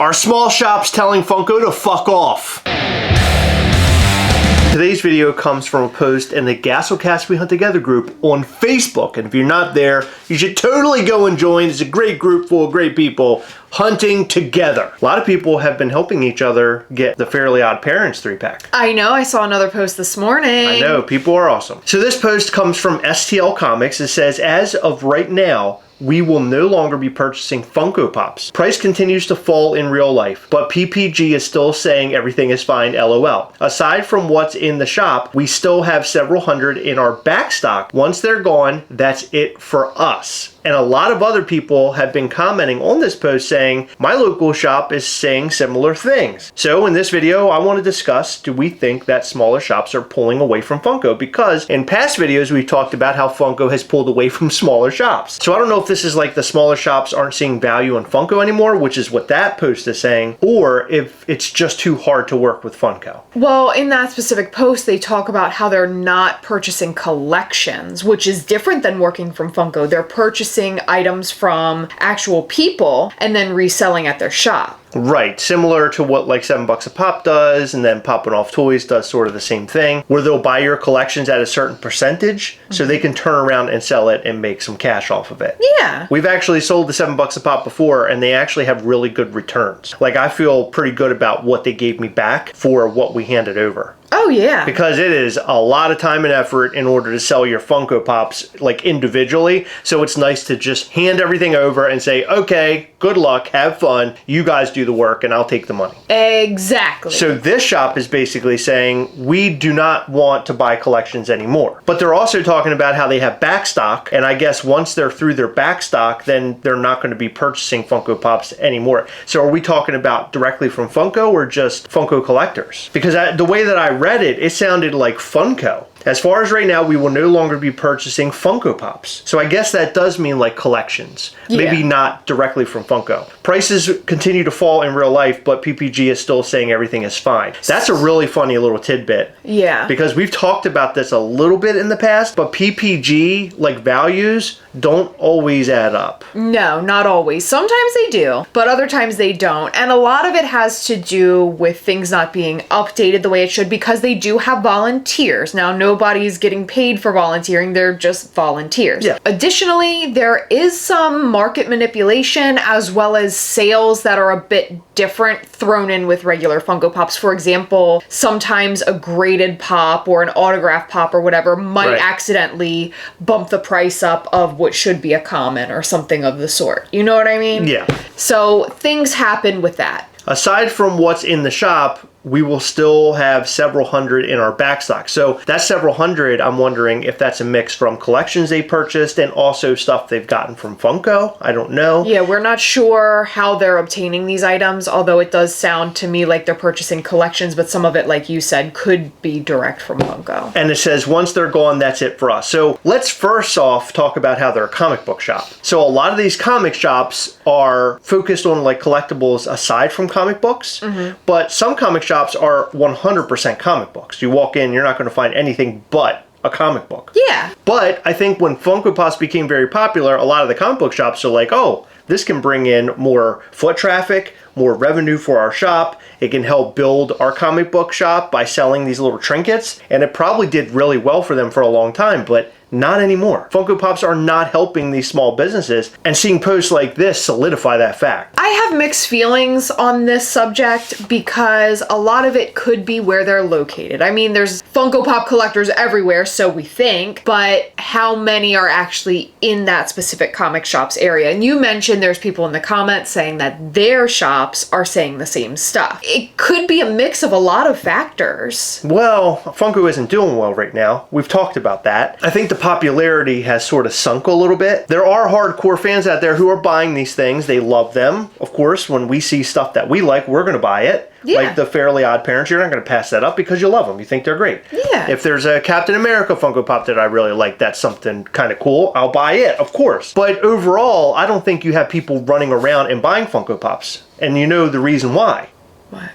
Are small shops telling Funko to fuck off? Today's video comes from a post in the Gastlecast We Hunt Together group on Facebook. And if you're not there, you should totally go and join. It's a great group full of great people hunting together. A lot of people have been helping each other get the Fairly Odd Parents 3-pack. I know, I saw another post this morning. I know, people are awesome. So this post comes from STL Comics. It says, as of right now, we will no longer be purchasing Funko Pops. Price continues to fall in real life, but PPG is still saying everything is fine, LOL. Aside from what's in the shop, we still have several hundred in our back stock. Once they're gone, that's it for us. And a lot of other people have been commenting on this post saying, my local shop is saying similar things. So in this video, I want to discuss, do we think that smaller shops are pulling away from Funko? Because in past videos, we've talked about how Funko has pulled away from smaller shops. So I don't know if this is like the smaller shops aren't seeing value in Funko anymore, which is what that post is saying, or if it's just too hard to work with Funko. Well, in that specific post, they talk about how they're not purchasing collections, which is different than working from Funko. They're purchasing items from actual people and then reselling at their shop. Right, similar to what like $7 a pop does, and then Poppin' Off Toys does sort of the same thing, where they'll buy your collections at a certain percentage, so they can turn around and sell it and make some cash off of it. Yeah. We've actually sold the $7 a pop before, and they actually have really good returns. Like, I feel pretty good about what they gave me back for what we handed over. Oh, yeah. Because it is a lot of time and effort in order to sell your Funko Pops, like, individually. So it's nice to just hand everything over and say, okay, good luck, have fun, you guys do the work, and I'll take the money. Exactly. So this shop is basically saying, we do not want to buy collections anymore. But they're also talking about how they have back stock, and I guess once they're through their back stock, then they're not going to be purchasing Funko Pops anymore. So are we talking about directly from Funko or just Funko collectors? Because the way that I read it, it sounded like Funko. As far as right now, we will no longer be purchasing Funko Pops. So I guess that does mean like collections. Yeah. Maybe not directly from Funko. Prices continue to fall in real life, but PPG is still saying everything is fine. That's a really funny little tidbit. Yeah. Because we've talked about this a little bit in the past, but PPG, like values, don't always add up. No, not always. Sometimes they do, but other times they don't. And a lot of it has to do with things not being updated the way it should, because they do have volunteers. Now, nobody's getting paid for volunteering. They're just volunteers. Yeah. Additionally, there is some market manipulation as well as sales that are a bit different thrown in with regular Funko Pops. For example, sometimes a graded pop or an autograph pop or whatever might accidentally bump the price up of what should be a common or something of the sort. You know what I mean? Yeah. So things happen with that. Aside from what's in the shop, we will still have several hundred in our back stock. So that several hundred, I'm wondering if that's a mix from collections they purchased and also stuff they've gotten from Funko. I don't know. Yeah, we're not sure how they're obtaining these items, although it does sound to me like they're purchasing collections, but some of it, like you said, could be direct from Funko. And it says, once they're gone, that's it for us. So let's first off talk about how they're a comic book shop. So a lot of these comic shops are focused on like collectibles aside from comic books, but some comic shops are 100% comic books. You walk in, you're not going to find anything but a comic book. Yeah. But I think when Funko Pops became very popular, a lot of the comic book shops are like, oh, this can bring in more foot traffic, more revenue for our shop. It can help build our comic book shop by selling these little trinkets. And it probably did really well for them for a long time, but not anymore. Funko Pops are not helping these small businesses, and seeing posts like this solidify that fact. I have mixed feelings on this subject because a lot of it could be where they're located. I mean, there's Funko Pop collectors everywhere, so we think, but how many are actually in that specific comic shop's area? And you mentioned there's people in the comments saying that their shops are saying the same stuff. It could be a mix of a lot of factors. Well, Funko isn't doing well right now. We've talked about that. I think the popularity has sort of sunk a little bit. There are hardcore fans out there who are buying these things. They love them. Of course, when we see stuff that we like, we're going to buy it. Yeah. Like the Fairly Odd Parents, you're not going to pass that up because you love them. You think they're great. Yeah. If there's a Captain America Funko Pop that I really like, that's something kind of cool, I'll buy it, of course. But overall, I don't think you have people running around and buying Funko Pops. And you know the reason why. What?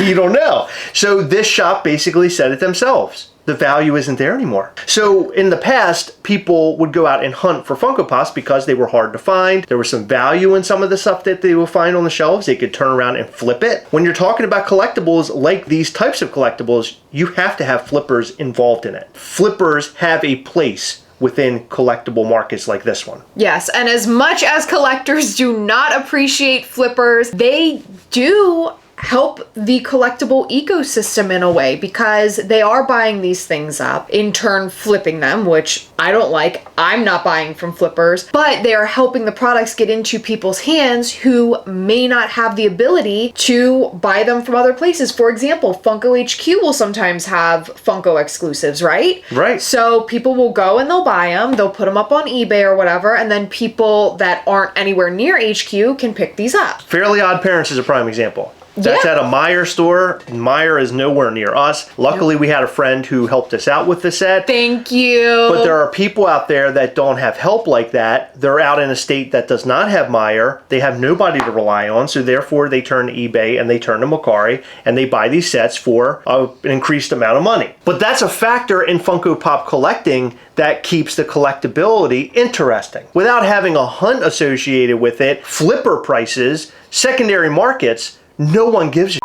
You don't know. So this shop basically said it themselves. the value isn't there anymore. So in the past, people would go out and hunt for Funko Pops because they were hard to find. There was some value in some of the stuff that they would find on the shelves. They could turn around and flip it. When you're talking about collectibles like these types of collectibles, you have to have flippers involved in it. Flippers have a place within collectible markets like this one. Yes, and as much as collectors do not appreciate flippers, they do help the collectible ecosystem in a way, because they are buying these things up, in turn flipping them, which I don't like. I'm not buying from flippers, but they are helping the products get into people's hands who may not have the ability to buy them from other places. For example, Funko HQ will sometimes have Funko exclusives, right? Right. So people will go and they'll buy them, they'll put them up on eBay or whatever, and then people that aren't anywhere near HQ can pick these up. Fairly Odd Parents is a prime example. That's at a Meijer store. Meijer is nowhere near us. Luckily, we had a friend who helped us out with the set. Thank you. But there are people out there that don't have help like that. They're out in a state that does not have Meijer. They have nobody to rely on, so therefore they turn to eBay and they turn to Mercari and they buy these sets for an increased amount of money. But that's a factor in Funko Pop collecting that keeps the collectability interesting. Without having a hunt associated with it, flipper prices, secondary markets, no one gives a shit.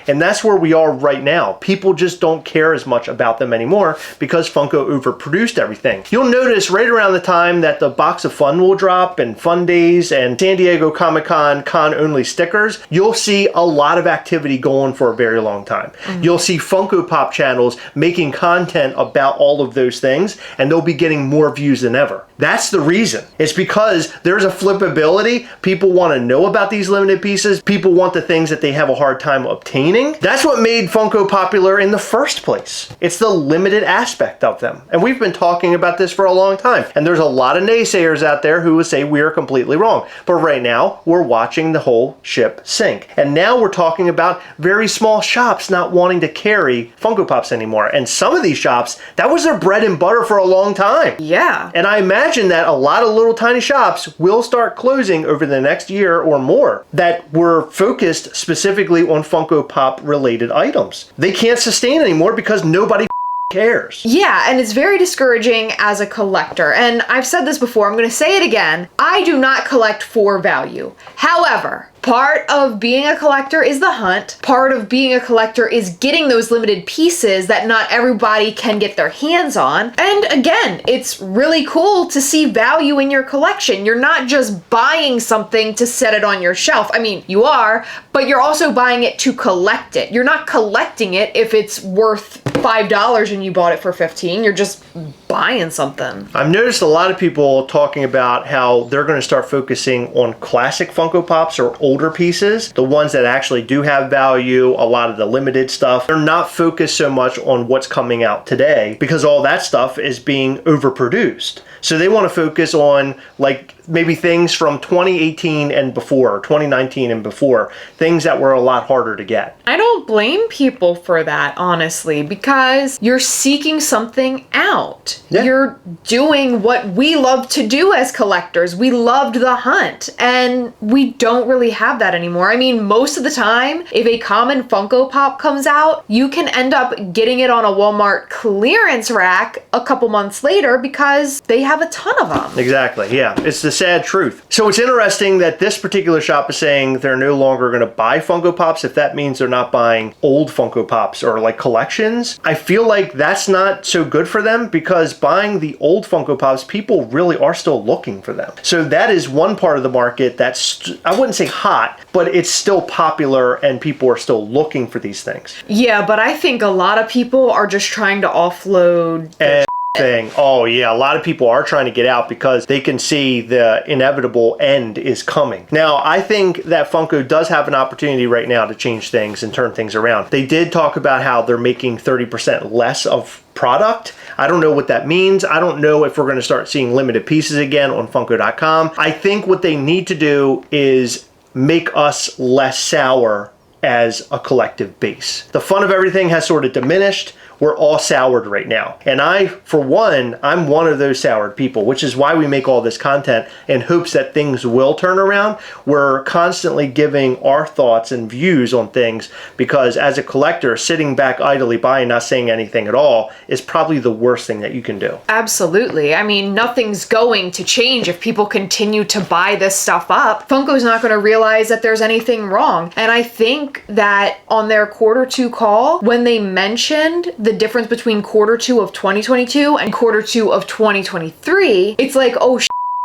And that's where we are right now. People just don't care as much about them anymore because Funko overproduced everything. You'll notice right around the time that the Box of Fun will drop and Fun Days and San Diego Comic-Con con-only stickers, you'll see a lot of activity going for a very long time. You'll see Funko Pop channels making content about all of those things, and they'll be getting more views than ever. That's the reason. It's because there's a flippability. People want to know about these limited pieces. People want the things that they have a hard time obtaining. That's what made Funko popular in the first place. It's the limited aspect of them. And we've been talking about this for a long time. And there's a lot of naysayers out there who would say we are completely wrong. But right now, we're watching the whole ship sink. And now we're talking about very small shops not wanting to carry Funko Pops anymore. And some of these shops, that was their bread and butter for a long time. Yeah. And I imagine that a lot of little tiny shops will start closing over the next year or more that were focused specifically on Funko Pop related items. They can't sustain anymore because nobody cares. Yeah, and it's very discouraging as a collector. And I've said this before, I'm going to say it again. I do not collect for value. However, part of being a collector is the hunt. Part of being a collector is getting those limited pieces that not everybody can get their hands on. And again, it's really cool to see value in your collection. You're not just buying something to set it on your shelf. I mean, you are, but you're also buying it to collect it. You're not collecting it if it's worth $5 and you bought it for $15. You're just buying something. I've noticed a lot of people talking about how they're going to start focusing on classic Funko Pops or older pieces, the ones that actually do have value, a lot of the limited stuff. They're not focused so much on what's coming out today because all that stuff is being overproduced. So they want to focus on like maybe things from 2018 and before, or 2019 and before, things that were a lot harder to get. I don't blame people for that, honestly, because you're seeking something out. Yeah. You're doing what we love to do as collectors. We loved the hunt, and we don't really have that anymore. I mean, most of the time, if a common Funko Pop comes out, you can end up getting it on a Walmart clearance rack a couple months later because they have a ton of them. Exactly, yeah. It's the sad truth. So it's interesting that this particular shop is saying they're no longer going to buy Funko Pops if that means they're not buying old Funko Pops or like collections. I feel like that's not so good for them because buying the old Funko Pops, people really are still looking for them. So that is one part of the market that's, I wouldn't say hot, but it's still popular and people are still looking for these things. Yeah, but I think a lot of people are just trying to offload their Thing. Oh yeah, a lot of people are trying to get out because they can see the inevitable end is coming. Now, I think that Funko does have an opportunity right now to change things and turn things around. They did talk about how they're making 30% less of product. I don't know what that means. I don't know if we're going to start seeing limited pieces again on Funko.com. I think what they need to do is make us less sour as a collective base. The fun of everything has sort of diminished. we're all soured right now. And I, for one, I'm one of those soured people, which is why we make all this content in hopes that things will turn around. We're constantly giving our thoughts and views on things because as a collector, sitting back idly by and not saying anything at all is probably the worst thing that you can do. Absolutely. I mean, nothing's going to change if people continue to buy this stuff up. Funko's not going to realize that there's anything wrong. And I think that on their Q2 call, when they mentioned the difference between Q2 of 2022 and Q2 of 2023, it's like, oh,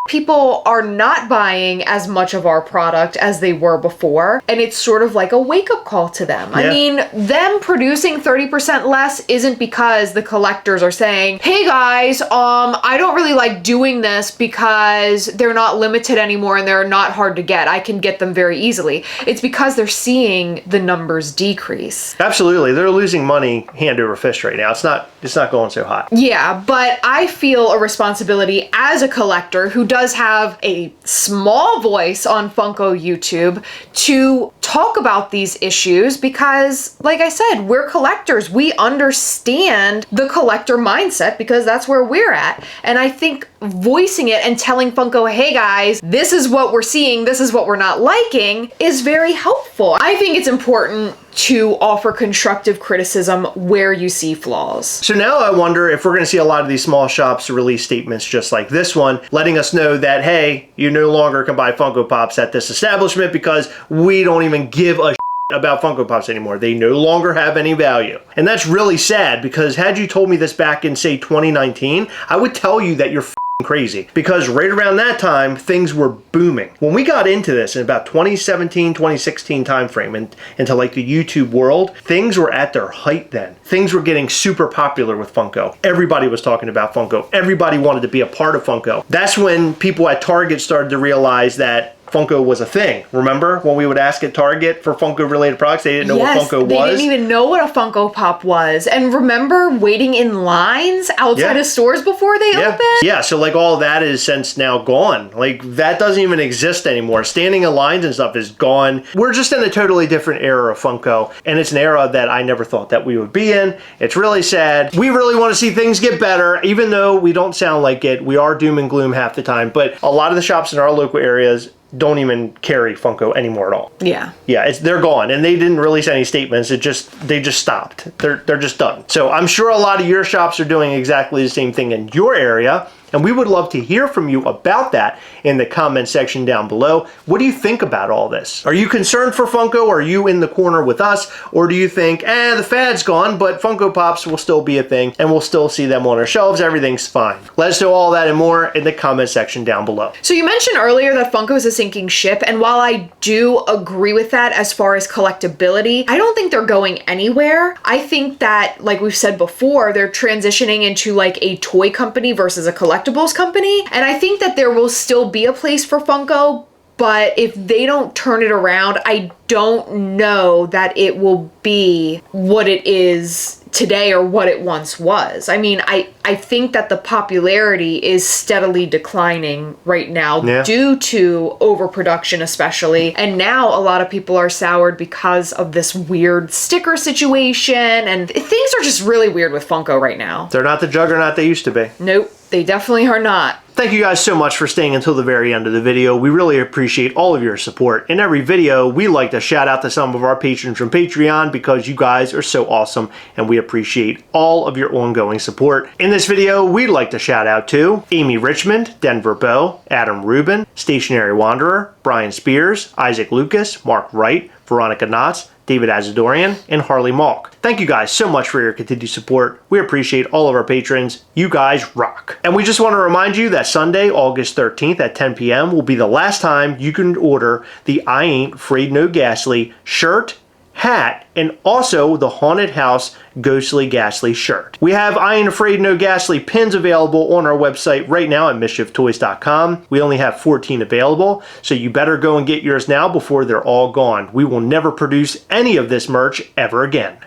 people are not buying as much of our product as they were before, and it's sort of like a wake-up call to them. Yeah. I mean, them producing 30% less isn't because the collectors are saying, hey guys, I don't really like doing this because they're not limited anymore and they're not hard to get. I can get them very easily. It's because they're seeing the numbers decrease. Absolutely. They're losing money hand over fist right now. It's not going so hot. Yeah, but I feel a responsibility as a collector who does have a small voice on Funko YouTube to talk about these issues because, like I said, we're collectors. We understand the collector mindset because that's where we're at. And I think voicing it and telling Funko, hey guys, this is what we're seeing, this is what we're not liking, is very helpful. I think it's important to offer constructive criticism where you see flaws. So now I wonder if we're going to see a lot of these small shops release statements just like this one, letting us know that, hey, you no longer can buy Funko Pops at this establishment because we don't even give a about Funko Pops anymore. They no longer have any value. And that's really sad because had you told me this back in, say, 2019, I would tell you that you're crazy because right around that time things were booming. When we got into this in about 2017, 2016 timeframe and into like the YouTube world, things were at their height then. Things were getting super popular with Funko. Everybody was talking about Funko. Everybody wanted to be a part of Funko. That's when people at Target started to realize that Funko was a thing. Remember when we would ask at Target for Funko related products, they didn't know what Funko was? They didn't even know what a Funko Pop was. And remember waiting in lines outside of stores before they opened? Yeah, so like all of that is since now gone. Like that doesn't even exist anymore. Standing in lines and stuff is gone. We're just in a totally different era of Funko, and it's an era that I never thought that we would be in. It's really sad. We really want to see things get better, even though we don't sound like it. We are doom and gloom half the time, but a lot of the shops in our local areas don't even carry Funko anymore at all. Yeah. Yeah, they're gone, and they didn't release any statements. They just stopped. They're just done. So I'm sure a lot of your shops are doing exactly the same thing in your area. And we would love to hear from you about that in the comment section down below. What do you think about all this? Are you concerned for Funko? Are you in the corner with us? Or do you think, the fad's gone, but Funko Pops will still be a thing and we'll still see them on our shelves. Everything's fine. Let us know all that and more in the comment section down below. So you mentioned earlier that Funko is a sinking ship. And while I do agree with that as far as collectability, I don't think they're going anywhere. I think that, like we've said before, they're transitioning into like a toy company versus a collectibles company. And I think that there will still be a place for Funko, but if they don't turn it around, I don't know that it will be what it is today or what it once was. I mean, I think that the popularity is steadily declining right now due to overproduction especially. And now a lot of people are soured because of this weird sticker situation, and things are just really weird with Funko right now. They're not the juggernaut they used to be. Nope, they definitely are not. Thank you guys so much for staying until the very end of the video. We really appreciate all of your support. In every video, we like to shout out to some of our patrons from Patreon because you guys are so awesome and we appreciate all of your ongoing support. In this video, we'd like to shout out to Amy Richmond, Denver Bow, Adam Rubin, Stationary Wanderer, Brian Spears, Isaac Lucas, Mark Wright, Veronica Knotts, David Azadorian, and Harley Malk. Thank you guys so much for your continued support. We appreciate all of our patrons. You guys rock. And we just want to remind you that Sunday, August 13th at 10 p.m. will be the last time you can order the I Ain't Afraid No Ghastly shirt, hat, and also the Haunted House Ghostly Ghastly shirt. We have I Ain't Afraid No Ghastly pins available on our website right now at MISCHIEFtoys.com. We only have 14 available, so you better go and get yours now before they're all gone. We will never produce any of this merch ever again.